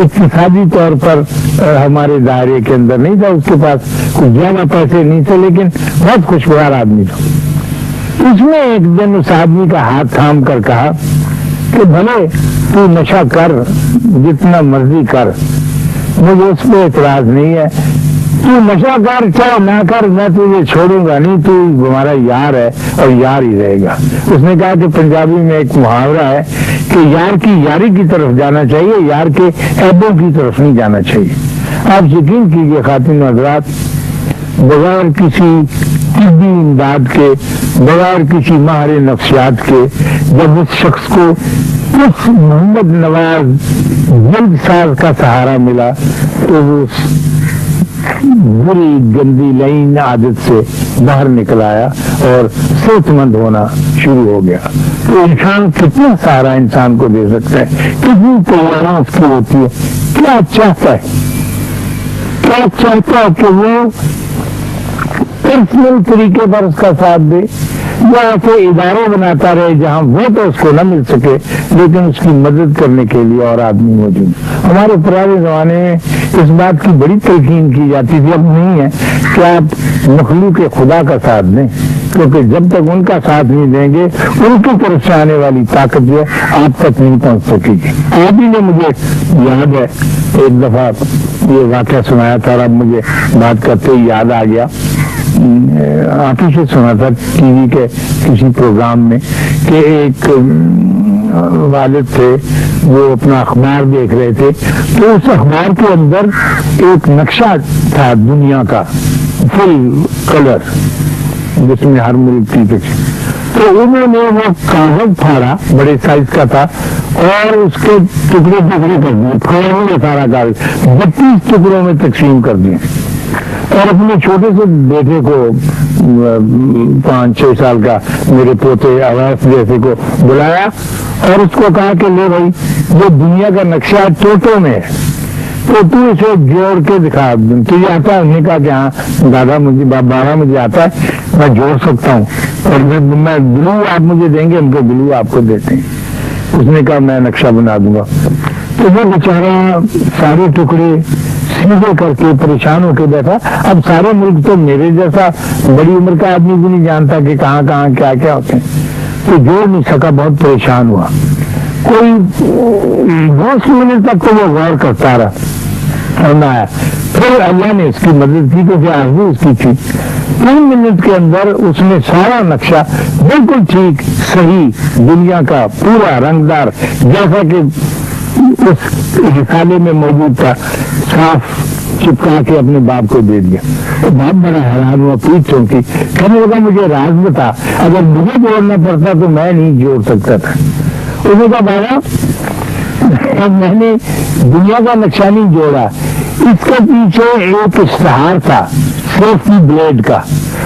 اقتصادی طور پر ہمارے دائرے کے اندر نہیں تھا، اس کے پاس کچھ زیادہ پیسے نہیں تھے، لیکن بہت خوشگوار آدمی تھا۔ اس میں ایک دن اس آدمی کا ہاتھ تھام کر کہا کہ بھلے تو نشہ کر، جتنا مرضی کر، مجھے اس پہ اعتراض نہیں ہے، تو نشہ کر چاہے نہ کر، میں تجھے چھوڑوں گا نہیں، تو ہمارا یار ہے اور یار ہی رہے گا۔ اس نے کہا کہ پنجابی میں ایک محاورہ ہے کہ یار کی یاری کی طرف جانا چاہیے، یار کے عیبوں کی طرف نہیں جانا چاہیے۔ آپ یقین کیجیے خواتین و حضرات، بغیر کسی طبی امداد کے، بغیر کسی ماہر نفسیات کے، جب اس شخص کو اس محمد نواز جلد ساز کا سہارا ملا تو وہ بری گندی لائن عادت سے باہر نکل آیا اور صحت مند ہونا شروع ہو گیا۔ تو انسان کتنا سہارا انسان کو دے سکتا ہے، کتنی تیاریاں اس کی ہوتی ہے، کیا چاہتا ہے کہ وہ پرسنل طریقے پر اس کا ساتھ دے، یا ایسے ادارے بناتا رہے جہاں وہ تو اس کو نہ مل سکے لیکن اس کی مدد کرنے کے لیے اور آدمی موجود۔ ہمارے پرانے زمانے میں اس بات کی بڑی تلقین کی جاتی تھی، اب نہیں ہے، کہ آپ مخلوق خدا کا ساتھ دیں، کیونکہ جب تک ان کا ساتھ نہیں دیں گے ان کی طرف سے آنے والی طاقت جو ہے آپ تک نہیں پہنچ سکے گی۔ آپ ہی نے مجھے یاد ہے ایک دفعہ یہ واقعہ سنایا تھا اور اب مجھے بات کرتے ہی یاد آ گیا، آپ ہی سے سنا تھا ٹی وی کے کسی پروگرام میں کہ ایک والد تھے، وہ اپنا اخبار دیکھ رہے تھے، تو اس اخبار کے اندر ایک نقشہ تھا دنیا کا فل کلر، جس میں ہر ملک کی پکچر، تو انہوں نے وہ کاغذ پھاڑا، بڑے سائز کا تھا، اور اس کے ٹکڑے کر دیے، پھاڑوں میں سارا کاغذ 32 ٹکڑوں میں تقسیم کر دیے، اور اپنے چھوٹے سے بیٹے کو 5-6 سال کا میرے پوتے اویس جیسے کو بلایا اور اس کو کہا کہ لے بھائی یہ دنیا کا نقشہ ٹوٹو میں ہے، تو اسے جوڑ کے دکھا، تجھے آتا ہے؟ انہوں نے کہا کہ ہاں دادا مجھے بابا مجھے آتا ہے، میں جوڑ سکتا ہوں، اور میں گلو آپ مجھے دیں گے، ان کو گلو آپ کو دیتے ہیں۔ اس نے کہا میں نقشہ بنا دوں گا۔ تو وہ بیچارہ سارے ٹکڑے سیدھے کر کے پریشان ہو کے بیٹھا۔ اب سارے ملک تو میرے جیسا بڑی عمر کا آدمی بھی نہیں جانتا کہ کہاں کہاں کیا کیا ہوتے ہیں، تو جوڑ نہیں سکا، بہت پریشان ہوا۔ کوئی 10 منٹ تک تو وہ غور کرتا رہا اور نہ آیا، پھر اللہ نے اس کی مدد کی کیونکہ آرزو اس کی تھی۔ 3 منٹ کے اندر اس نے سارا نقشہ بالکل ٹھیک صحیح دنیا کا پورا رنگدار جیسا کہ اس رسالے میں موجود تھا صاف چپکا کے اپنے باپ کو دے دیا۔ تو باپ بڑا حیران ہوا، پیٹ چونکی، کہنے لگا مجھے راز بتا، اگر مجھے جوڑنا پڑتا تو میں نہیں جوڑ سکتا تھا۔ اس نے کہا بابا میں نے دنیا کا نقشہ نہیں جوڑا، اس کے پیچھے ایک اشتہار تھا سیفٹی بلیڈ کا،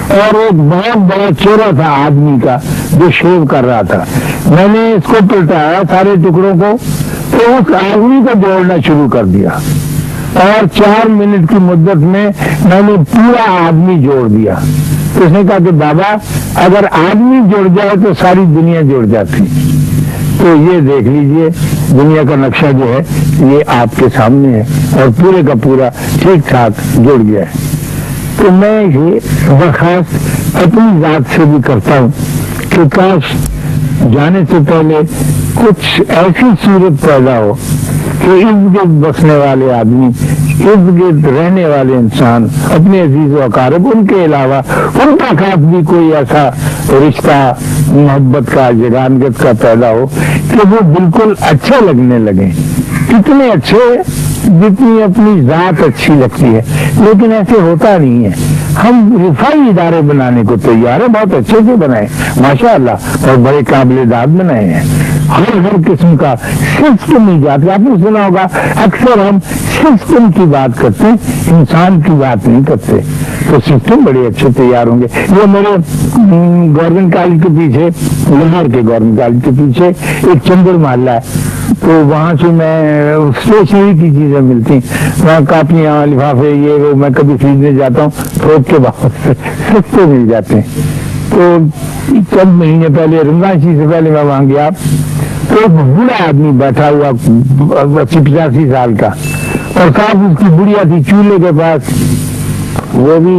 اور ایک بہت بڑا چہرہ تھا آدمی کا جو شیو کر رہا تھا، میں نے اس کو پلٹایا سارے ٹکڑوں کو، تو اس آدمی کو جوڑنا شروع کر دیا، اور 4 منٹ کی مدت میں نے پورا آدمی جوڑ دیا۔ اس نے کہا کہ بابا اگر آدمی جڑ جائے تو ساری دنیا جڑ جاتی، تو یہ دیکھ لیجئے دنیا کا نقشہ جو ہے یہ آپ کے سامنے ہے اور پورے کا پورا ٹھیک ٹھاک جڑ گیا ہے۔ تو میں یہ درخواست اپنی ذات سے بھی کرتا ہوں کہ کاش جانے سے پہلے کچھ ایسی صورت پیدا ہو کہ ارد گرد بسنے والے آدمی، ارد گرد رہنے والے انسان، اپنے عزیز و اقارب، ان کے علاوہ ان کا خاص بھی کوئی ایسا رشتہ محبت کا جگانگت کا پیدا ہو کہ وہ بالکل اچھے لگنے لگیں، اتنے اچھے جتنی اپنی ذات اچھی لگتی ہے، لیکن ایسے ہوتا نہیں ہے۔ ہم رفائی ادارے بنانے کو تیار ہیں، بہت اچھے سے بنائے ماشاءاللہ، اور بڑے قابل داد بنائے ہیں، ہر قسم کا سسٹم ایجاد۔ آپ نے سنا ہوگا اکثر ہم سسٹم کی بات کرتے ہیں، انسان کی بات نہیں کرتے، تو سسٹم بڑے اچھے تیار ہوں گے۔ یہ میرے گورنمنٹ کالج کے پیچھے، لاہور کے گورنمنٹ کالج کے پیچھے ایک چندر محلہ ہے، تو وہاں سے میں اسٹیشنری کی چیزیں ملتی ہیں، وہاں کاپیاں لفافے یہ وہ میں کبھی خریدنے جاتا ہوں، تھوک کے باہر سستے مل جاتے ہیں۔ تو چند مہینے پہلے رمضان سے پہلے میں وہاں گیا، تو ایک بوڑھا آدمی بیٹھا ہوا 80-85 سال کا، اور ساتھ اس کی بڑھیا تھی چولہے کے پاس، وہ بھی